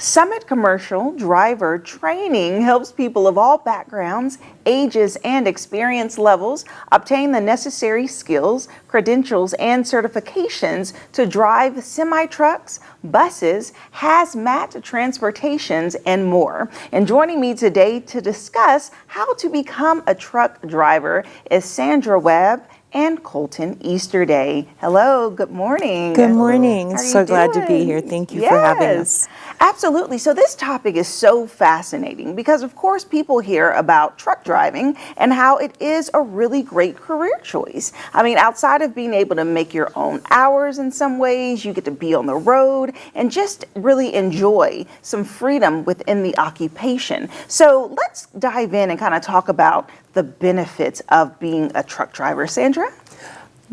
Summit Commercial Driver Training helps people of all backgrounds, ages, and experience levels obtain the necessary skills, credentials, and certifications to drive semi-trucks, buses, hazmat transportations, and more. And joining me today to discuss how to become a truck driver is Sandra Webb and Colton Easterday. Hello, good morning. Good morning. How are So you glad to doing? be here. Thank you for having us. Absolutely. So this topic is so fascinating because, of course, people hear about truck driving and how it is a really great career choice. I mean, outside of being able to make your own hours in some ways, you get to be on the road and just really enjoy some freedom within the occupation. So let's dive in and kind of talk about the benefits of being a truck driver. Sandra?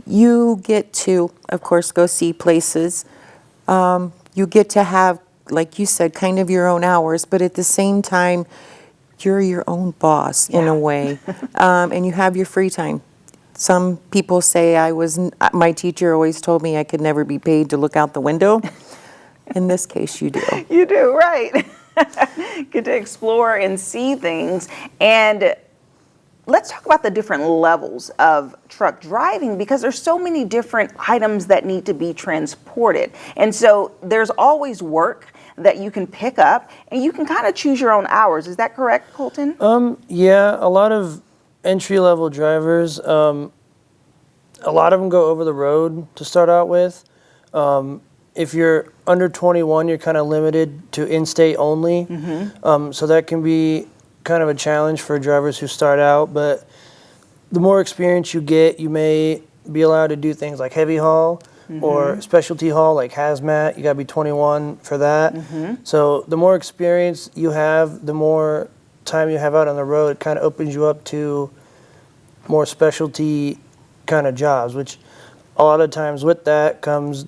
You get to, of course, go see places. You get to have, like you said, kind of your own hours, but at the same time, you're your own boss in a way, and you have your free time. Some people say my teacher always told me I could never be paid to look out the window. In this case, you do. You do, right. Get to explore and see things. And let's talk about the different levels of truck driving because there's so many different items that need to be transported. And so there's always work that you can pick up and you can kind of choose your own hours. Is that correct, Colton? Yeah, a lot of entry-level drivers, a lot of them go over the road to start out with. If you're under 21, you're kind of limited to in-state only. So that can be kind of a challenge for drivers who start out, but the more experience you get, you may be allowed to do things like heavy haul or specialty haul like hazmat. You got to be 21 for that. So the more experience you have, the more time you have out on the road, it kind of opens you up to more specialty kind of jobs, which a lot of times with that comes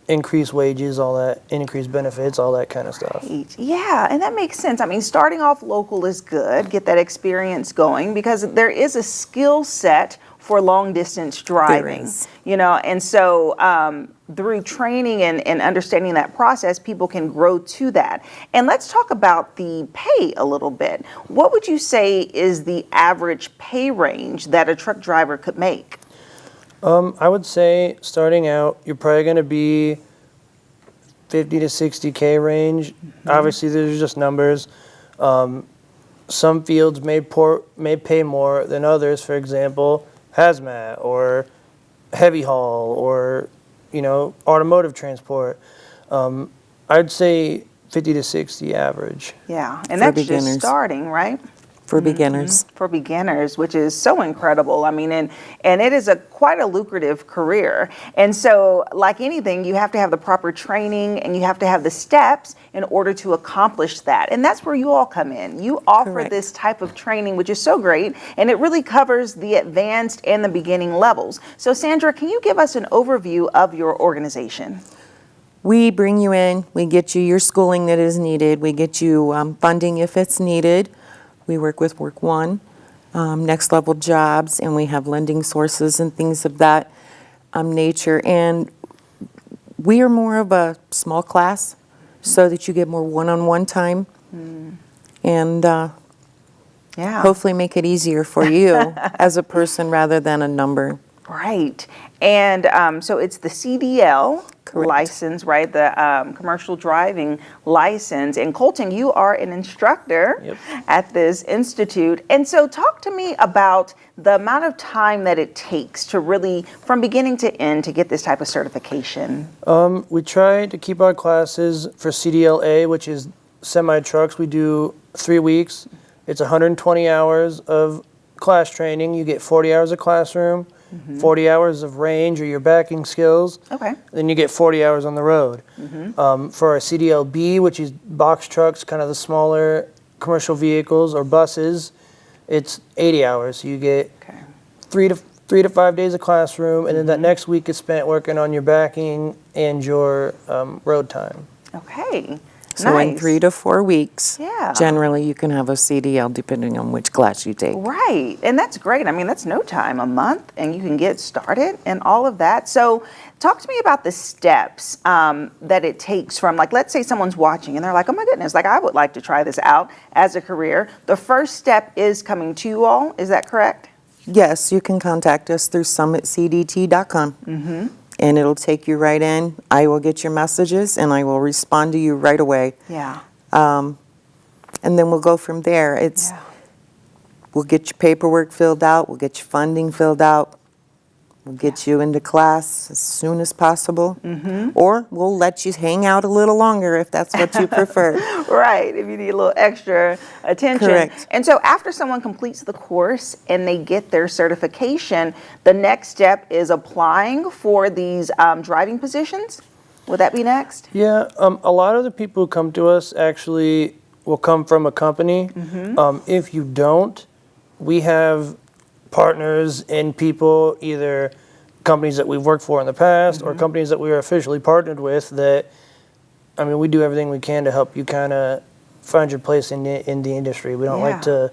increased wages, all that, increased benefits, all that kind of stuff. Right. Yeah, and that makes sense. I mean, starting off local is good, get that experience going because there is a skill set for long distance driving, you know, and so through training and understanding that process, people can grow to that. And let's talk about the pay a little bit. What would you say is the average pay range that a truck driver could make? I would say starting out, you're probably going to be 50 to 60K range. Obviously, there's just numbers. Some fields may pay more than others. For example, hazmat or heavy haul or, you know, automotive transport. I'd say 50 to 60 average. Yeah, and For that's beginners. just starting, right? For beginners. For beginners, which is so incredible. I mean, and it is quite a lucrative career. And so, like anything, you have to have the proper training and you have to have the steps in order to accomplish that. And that's where you all come in. You offer Correct. this type of training, which is so great, and it really covers the advanced and the beginning levels. So, Sandra, can you give us an overview of your organization? We bring you in, we get you your schooling that is needed, we get you funding if it's needed. We work with Work One, next level jobs, and we have lending sources and things of that nature. And we are more of a small class so that you get more one-on-one time and hopefully make it easier for you as a person rather than a number. Right. And so it's the CDL Correct. license, right? The commercial driving license. And Colton, you are an instructor at this institute. And so talk to me about the amount of time that it takes to really, from beginning to end, to get this type of certification. We try to keep our classes for CDLA, which is semi-trucks. We do 3 weeks. It's 120 hours of class training. You get 40 hours of classroom, 40 hours of range or your backing skills. Okay. Then you get 40 hours on the road. For our CDLB, which is box trucks, kind of the smaller commercial vehicles or buses, it's 80 hours. So you get 3 to 5 days of classroom, and then that next week is spent working on your backing and your road time. Okay. So in Nice. 3 to 4 weeks, Yeah. generally you can have a CDL depending on which class you take. Right, and that's great. I mean, that's no time, a month, and you can get started and all of that. So talk to me about the steps that it takes from, like, let's say someone's watching and they're like, oh my goodness, like I would like to try this out as a career. The first step is coming to you all, is that correct? Yes, you can contact us through summitcdt.com. And it'll take you right in. I will get your messages and I will respond to you right away. Yeah. And then we'll go from there. Yeah. We'll get your paperwork filled out, we'll get your funding filled out, we'll get you into class as soon as possible. Or we'll let you hang out a little longer if that's what you prefer. Right, if you need a little extra attention. Correct. And so after someone completes the course and they get their certification, the next step is applying for these driving positions? Would that be next? Yeah, a lot of the people who come to us actually will come from a company. If you don't, we have partners and people, either companies that we've worked for in the past or companies that we are officially partnered with that, I mean, we do everything we can to help you kind of find your place in the industry. We don't Yeah. like to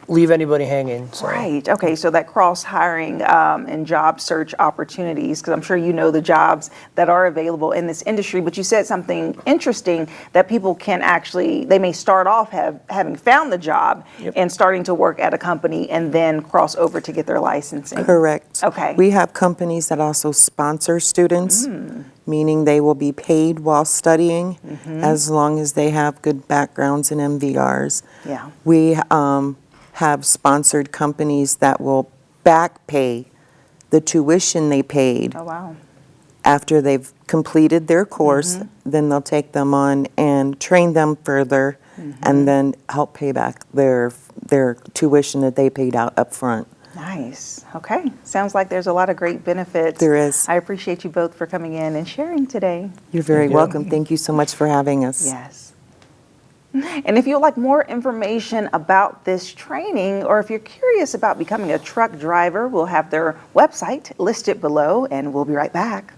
leave anybody hanging. So. Right. Okay. So that cross hiring and job search opportunities, because I'm sure you know the jobs that are available in this industry. But you said something interesting that people can actually, they may start off having found the job and starting to work at a company and then cross over to get their licensing. Correct. Okay. We have companies that also sponsor students, meaning they will be paid while studying as long as they have good backgrounds in MVRs. Yeah. We have sponsored companies that will back pay the tuition they paid Oh, wow. after they've completed their course. Then they'll take them on and train them further and then help pay back their tuition that they paid out up front. Nice. Okay. Sounds like there's a lot of great benefits. There is. I appreciate you both for coming in and sharing today. You're very Thank you. welcome. Thank you so much for having us. Yes. And if you'd like more information about this training, or if you're curious about becoming a truck driver, we'll have their website listed below, and we'll be right back.